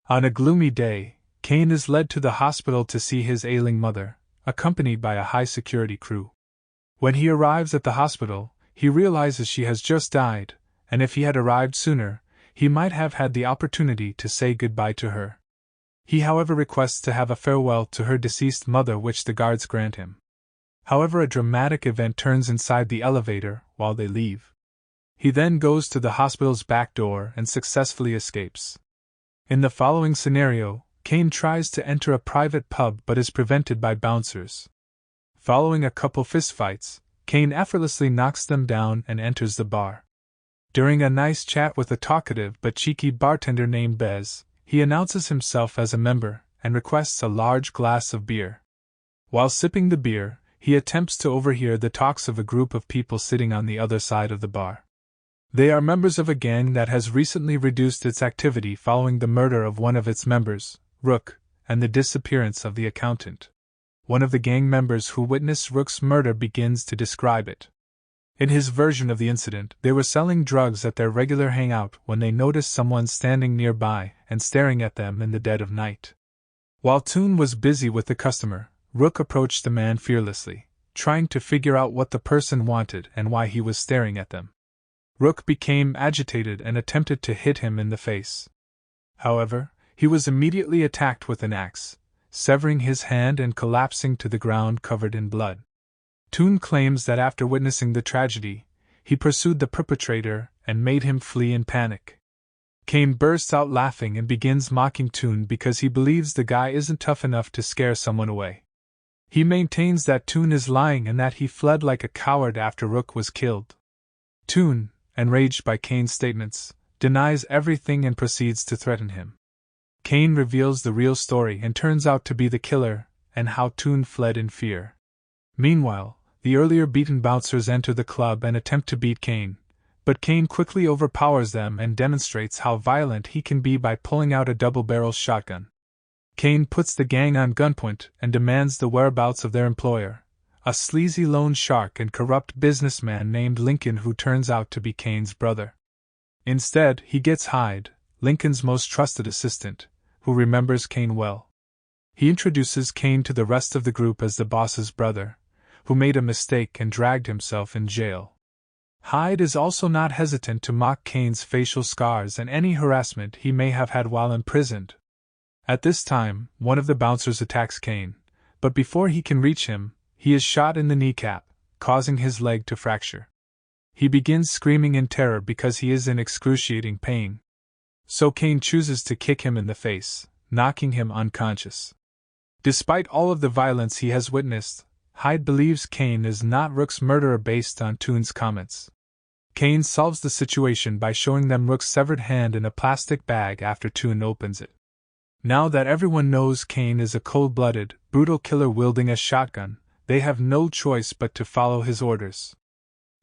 On a gloomy day, Kane is led to the hospital to see his ailing mother, accompanied by a high-security crew. When he arrives at the hospital, he realizes she has just died, and if he had arrived sooner, he might have had the opportunity to say goodbye to her. He, however, requests to have a farewell to her deceased mother, which the guards grant him. However, a dramatic event turns inside the elevator while they leave. He then goes to the hospital's back door and successfully escapes. In the following scenario, Kane tries to enter a private pub but is prevented by bouncers. Following a couple fistfights, Kane effortlessly knocks them down and enters the bar. During a nice chat with a talkative but cheeky bartender named Bez, he announces himself as a member and requests a large glass of beer. While sipping the beer, he attempts to overhear the talks of a group of people sitting on the other side of the bar. They are members of a gang that has recently reduced its activity following the murder of one of its members, Rook, and the disappearance of the accountant. One of the gang members who witnessed Rook's murder begins to describe it. In his version of the incident, they were selling drugs at their regular hangout when they noticed someone standing nearby and staring at them in the dead of night. While Toon was busy with the customer, Rook approached the man fearlessly, trying to figure out what the person wanted and why he was staring at them. Rook became agitated and attempted to hit him in the face. However, he was immediately attacked with an axe, severing his hand and collapsing to the ground covered in blood. Toon claims that after witnessing the tragedy, he pursued the perpetrator and made him flee in panic. Kane bursts out laughing and begins mocking Toon because he believes the guy isn't tough enough to scare someone away. He maintains that Toon is lying and that he fled like a coward after Rook was killed. Toon, enraged by Kane's statements, denies everything and proceeds to threaten him. Kane reveals the real story and turns out to be the killer, and how Toon fled in fear. Meanwhile, the earlier beaten bouncers enter the club and attempt to beat Kane, but Kane quickly overpowers them and demonstrates how violent he can be by pulling out a double-barrel shotgun. Kane puts the gang on gunpoint and demands the whereabouts of their employer, a sleazy loan shark and corrupt businessman named Lincoln, who turns out to be Kane's brother. Instead, he gets Hyde, Lincoln's most trusted assistant, who remembers Kane well. He introduces Kane to the rest of the group as the boss's brother, who made a mistake and dragged himself in jail. Hyde is also not hesitant to mock Kane's facial scars and any harassment he may have had while imprisoned. At this time, one of the bouncers attacks Kane, but before he can reach him, he is shot in the kneecap, causing his leg to fracture. He begins screaming in terror because he is in excruciating pain. So Kane chooses to kick him in the face, knocking him unconscious. Despite all of the violence he has witnessed, Hyde believes Kane is not Rook's murderer based on Toon's comments. Kane solves the situation by showing them Rook's severed hand in a plastic bag after Toon opens it. Now that everyone knows Kane is a cold-blooded, brutal killer wielding a shotgun, they have no choice but to follow his orders.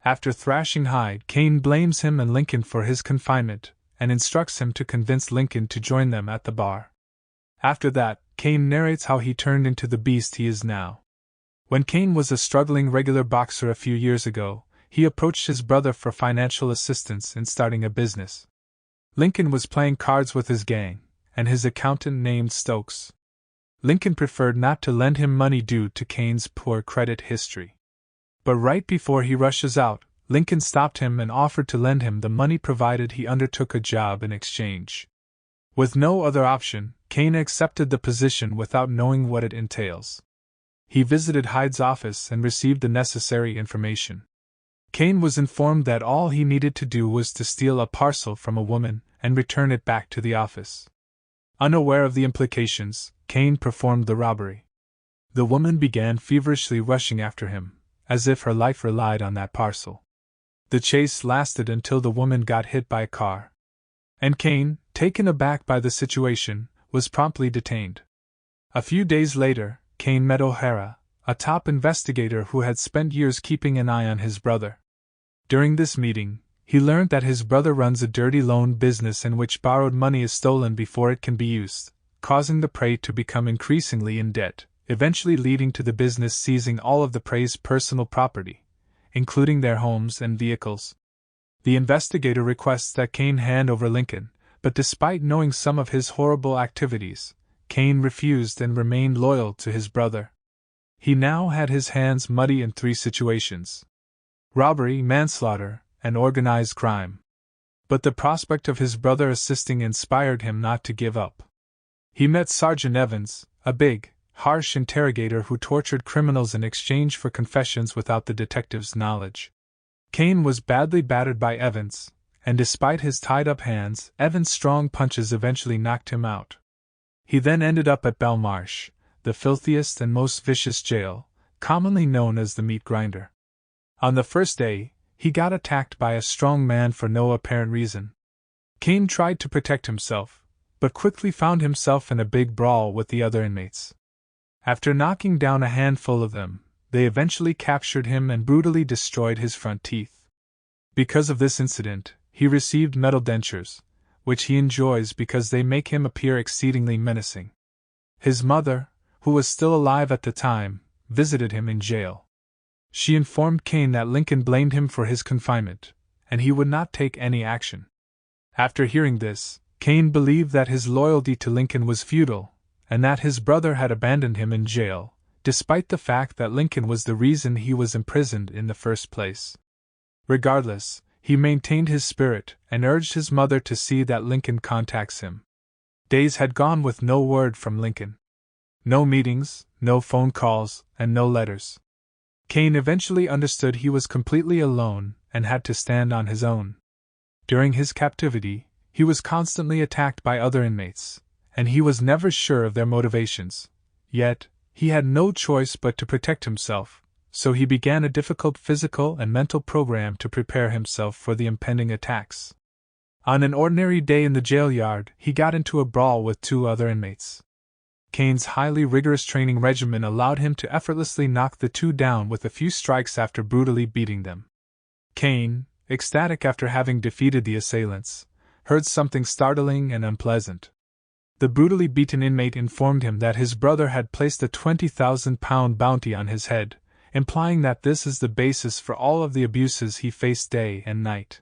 After thrashing Hyde, Kane blames him and Lincoln for his confinement, and instructs him to convince Lincoln to join them at the bar. After that, Kane narrates how he turned into the beast he is now. When Kane was a struggling regular boxer a few years ago, he approached his brother for financial assistance in starting a business. Lincoln was playing cards with his gang, and his accountant named Stokes. Lincoln preferred not to lend him money due to Kane's poor credit history. But right before he rushes out, Lincoln stopped him and offered to lend him the money provided he undertook a job in exchange. With no other option, Kane accepted the position without knowing what it entails. He visited Hyde's office and received the necessary information. Kane was informed that all he needed to do was to steal a parcel from a woman and return it back to the office. Unaware of the implications, Kane performed the robbery. The woman began feverishly rushing after him, as if her life relied on that parcel. The chase lasted until the woman got hit by a car. And Kane, taken aback by the situation, was promptly detained. A few days later, Kane met O'Hara, a top investigator who had spent years keeping an eye on his brother. During this meeting, he learned that his brother runs a dirty loan business in which borrowed money is stolen before it can be used, causing the prey to become increasingly in debt, eventually leading to the business seizing all of the prey's personal property, including their homes and vehicles. The investigator requests that Kane hand over Lincoln, But despite knowing some of his horrible activities, Cain refused and remained loyal to his brother. He now had his hands muddy in 3 situations: robbery, manslaughter, and organized crime. But the prospect of his brother assisting inspired him not to give up. He met Sergeant Evans, a big, harsh interrogator who tortured criminals in exchange for confessions without the detective's knowledge. Cain was badly battered by Evans, and despite his tied-up hands, Evans' strong punches eventually knocked him out. He then ended up at Belmarsh, the filthiest and most vicious jail, commonly known as the meat grinder. On the first day, he got attacked by a strong man for no apparent reason. Cain tried to protect himself, but quickly found himself in a big brawl with the other inmates. After knocking down a handful of them, they eventually captured him and brutally destroyed his front teeth. Because of this incident, he received metal dentures, which he enjoys because they make him appear exceedingly menacing. His mother, who was still alive at the time, visited him in jail. She informed Cain that Lincoln blamed him for his confinement, and he would not take any action. After hearing this, Cain believed that his loyalty to Lincoln was futile, and that his brother had abandoned him in jail, despite the fact that Lincoln was the reason he was imprisoned in the first place. Regardless, he maintained his spirit and urged his mother to see that Lincoln contacts him. Days had gone with no word from Lincoln. No meetings, no phone calls, and no letters. Cain eventually understood he was completely alone and had to stand on his own. During his captivity, he was constantly attacked by other inmates, and he was never sure of their motivations. Yet, he had no choice but to protect himself, so he began a difficult physical and mental program to prepare himself for the impending attacks. On an ordinary day in the jail yard, he got into a brawl with 2 other inmates. Cain's highly rigorous training regimen allowed him to effortlessly knock the 2 down with a few strikes after brutally beating them. Cain, ecstatic after having defeated the assailants, heard something startling and unpleasant. The brutally beaten inmate informed him that his brother had placed a 20,000-pound bounty on his head, implying that this is the basis for all of the abuses he faced day and night.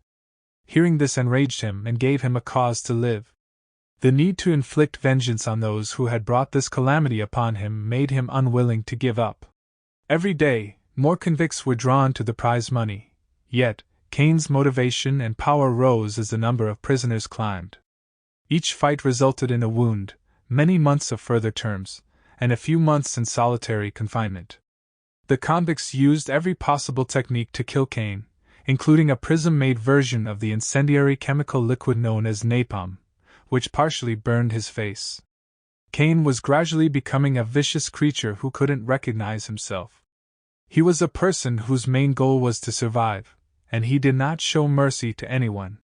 Hearing this enraged him and gave him a cause to live. The need to inflict vengeance on those who had brought this calamity upon him made him unwilling to give up. Every day, more convicts were drawn to the prize money, yet, Cain's motivation and power rose as the number of prisoners climbed. Each fight resulted in a wound, many months of further terms, and a few months in solitary confinement. The convicts used every possible technique to kill Cain, including a prison-made version of the incendiary chemical liquid known as napalm, which partially burned his face. Cain was gradually becoming a vicious creature who couldn't recognize himself. He was a person whose main goal was to survive, and he did not show mercy to anyone.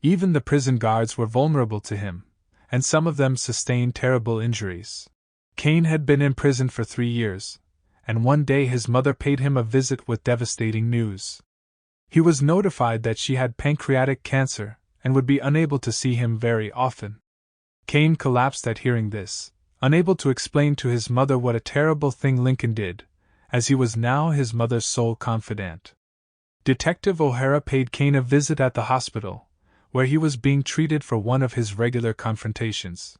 Even the prison guards were vulnerable to him, and some of them sustained terrible injuries. Cain had been in prison for 3 years, and one day his mother paid him a visit with devastating news. He was notified that she had pancreatic cancer and would be unable to see him very often. Cain collapsed at hearing this, unable to explain to his mother what a terrible thing Lincoln did, as he was now his mother's sole confidant. Detective O'Hara paid Cain a visit at the hospital, where he was being treated for one of his regular confrontations.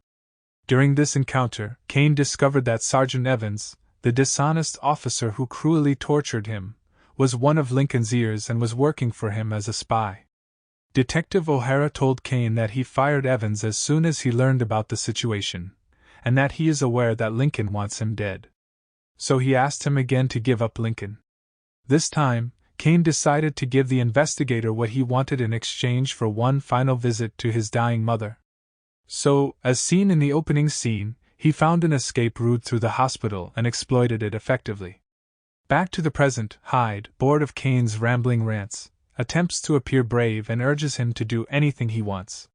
During this encounter, Cain discovered that Sergeant Evans, the dishonest officer who cruelly tortured him, was one of Lincoln's ears and was working for him as a spy. Detective O'Hara told Cain that he fired Evans as soon as he learned about the situation, and that he is aware that Lincoln wants him dead. So he asked him again to give up Lincoln. This time, Cain decided to give the investigator what he wanted in exchange for one final visit to his dying mother. So, as seen in the opening scene, he found an escape route through the hospital and exploited it effectively. Back to the present, Hyde, bored of Cain's rambling rants, attempts to appear brave and urges him to do anything he wants.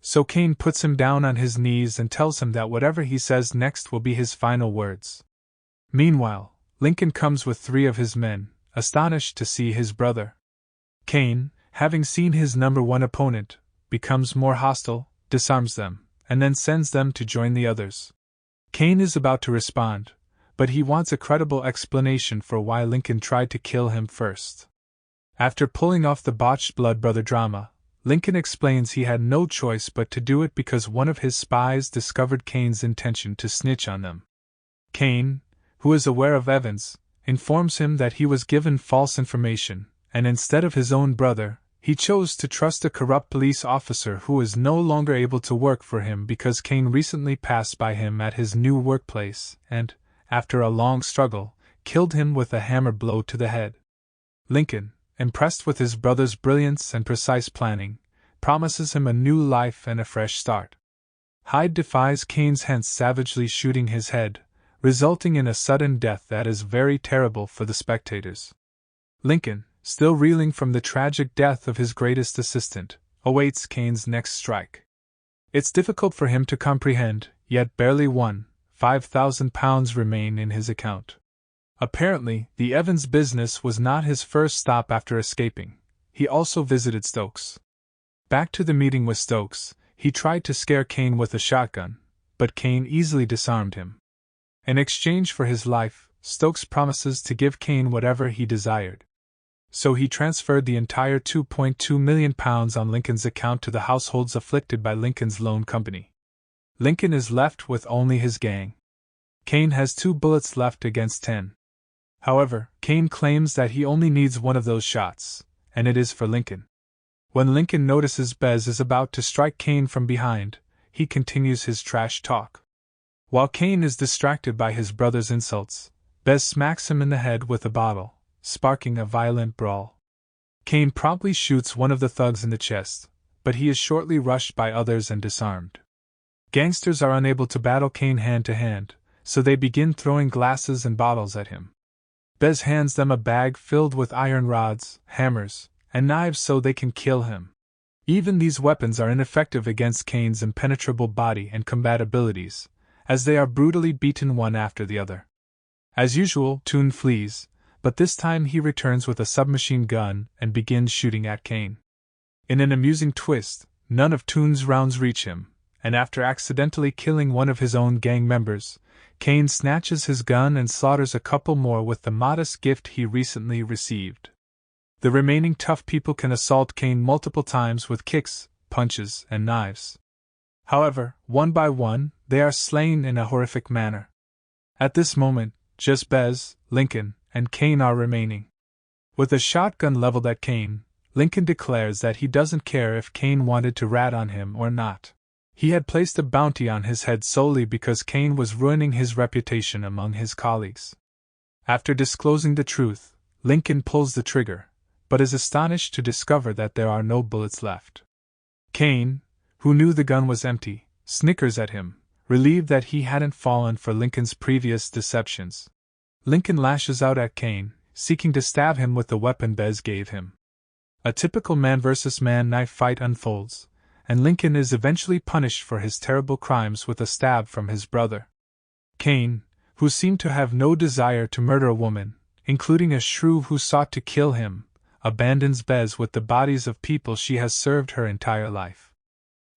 So Cain puts him down on his knees and tells him that whatever he says next will be his final words. Meanwhile, Lincoln comes with 3 of his men, astonished to see his brother. Cain, having seen his number 1 opponent, becomes more hostile, disarms them, and then sends them to join the others. Cain is about to respond, but he wants a credible explanation for why Lincoln tried to kill him first. After pulling off the botched blood brother drama, Lincoln explains he had no choice but to do it because one of his spies discovered Kane's intention to snitch on them. Kane, who is aware of Evans, informs him that he was given false information, and instead of his own brother, he chose to trust a corrupt police officer who is no longer able to work for him because Kane recently passed by him at his new workplace and, after a long struggle, killed him with a hammer blow to the head. Lincoln, impressed with his brother's brilliance and precise planning, promises him a new life and a fresh start. Hyde defies Kane's, hence savagely shooting his head, resulting in a sudden death that is very terrible for the spectators. Lincoln, still reeling from the tragic death of his greatest assistant, awaits Kane's next strike. It's difficult for him to comprehend, yet barely £5,000 remain in his account. Apparently, the Evans business was not his first stop after escaping. He also visited Stokes. Back to the meeting with Stokes, he tried to scare Kane with a shotgun, but Kane easily disarmed him. In exchange for his life, Stokes promises to give Kane whatever he desired. So he transferred the entire £2.2 million on Lincoln's account to the households afflicted by Lincoln's loan company. Lincoln is left with only his gang. Kane has 2 bullets left against 10. However, Kane claims that he only needs one of those shots, and it is for Lincoln. When Lincoln notices Bez is about to strike Kane from behind, he continues his trash talk. While Kane is distracted by his brother's insults, Bez smacks him in the head with a bottle, sparking a violent brawl. Kane promptly shoots one of the thugs in the chest, but he is shortly rushed by others and disarmed. Gangsters are unable to battle Kane hand to hand, so they begin throwing glasses and bottles at him. Bez hands them a bag filled with iron rods, hammers, and knives so they can kill him. Even these weapons are ineffective against Kane's impenetrable body and combat abilities, as they are brutally beaten one after the other. As usual, Toon flees, but this time he returns with a submachine gun and begins shooting at Kane. In an amusing twist, none of Toon's rounds reach him, and after accidentally killing one of his own gang members, Kane snatches his gun and slaughters a couple more with the modest gift he recently received. The remaining tough people can assault Kane multiple times with kicks, punches, and knives. However, one by one, they are slain in a horrific manner. At this moment, just Bez, Lincoln, and Kane are remaining. With a shotgun leveled at Kane, Lincoln declares that he doesn't care if Kane wanted to rat on him or not. He had placed a bounty on his head solely because Kane was ruining his reputation among his colleagues. After disclosing the truth, Lincoln pulls the trigger, but is astonished to discover that there are no bullets left. Kane, who knew the gun was empty, snickers at him, relieved that he hadn't fallen for Lincoln's previous deceptions. Lincoln lashes out at Kane, seeking to stab him with the weapon Bez gave him. A typical man-versus-man knife fight unfolds, and Lincoln is eventually punished for his terrible crimes with a stab from his brother. Kane, who seemed to have no desire to murder a woman, including a shrew who sought to kill him, abandons Bez with the bodies of people she has served her entire life.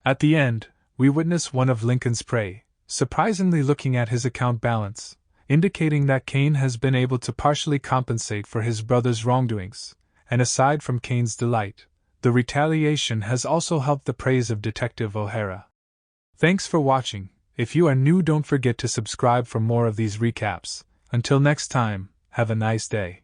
At the end, we witness one of Lincoln's prey, surprisingly looking at his account balance, indicating that Kane has been able to partially compensate for his brother's wrongdoings, and aside from Kane's delight, the retaliation has also helped the praise of Detective O'Hara. Thanks for watching. If you are new, don't forget to subscribe for more of these recaps. Until next time, have a nice day.